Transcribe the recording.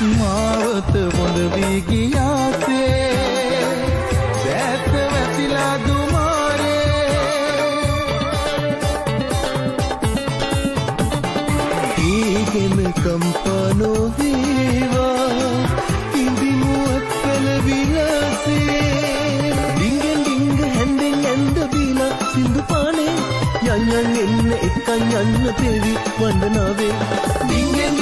මාවත බොඳ වී ගියාසේ දැත වැසිලා දුමාරේ ඊගෙන කම්පනෝ වේවා ඉඳිමු අපල විලාසේ ඩිංගෙන් ඩිංග හැන්දෙන් ඇන්ද බීලා සින්දු පානේ යන් යන් එන්න එකන් යන්න තෙවි වන්දනාවේ ඩිංගෙන්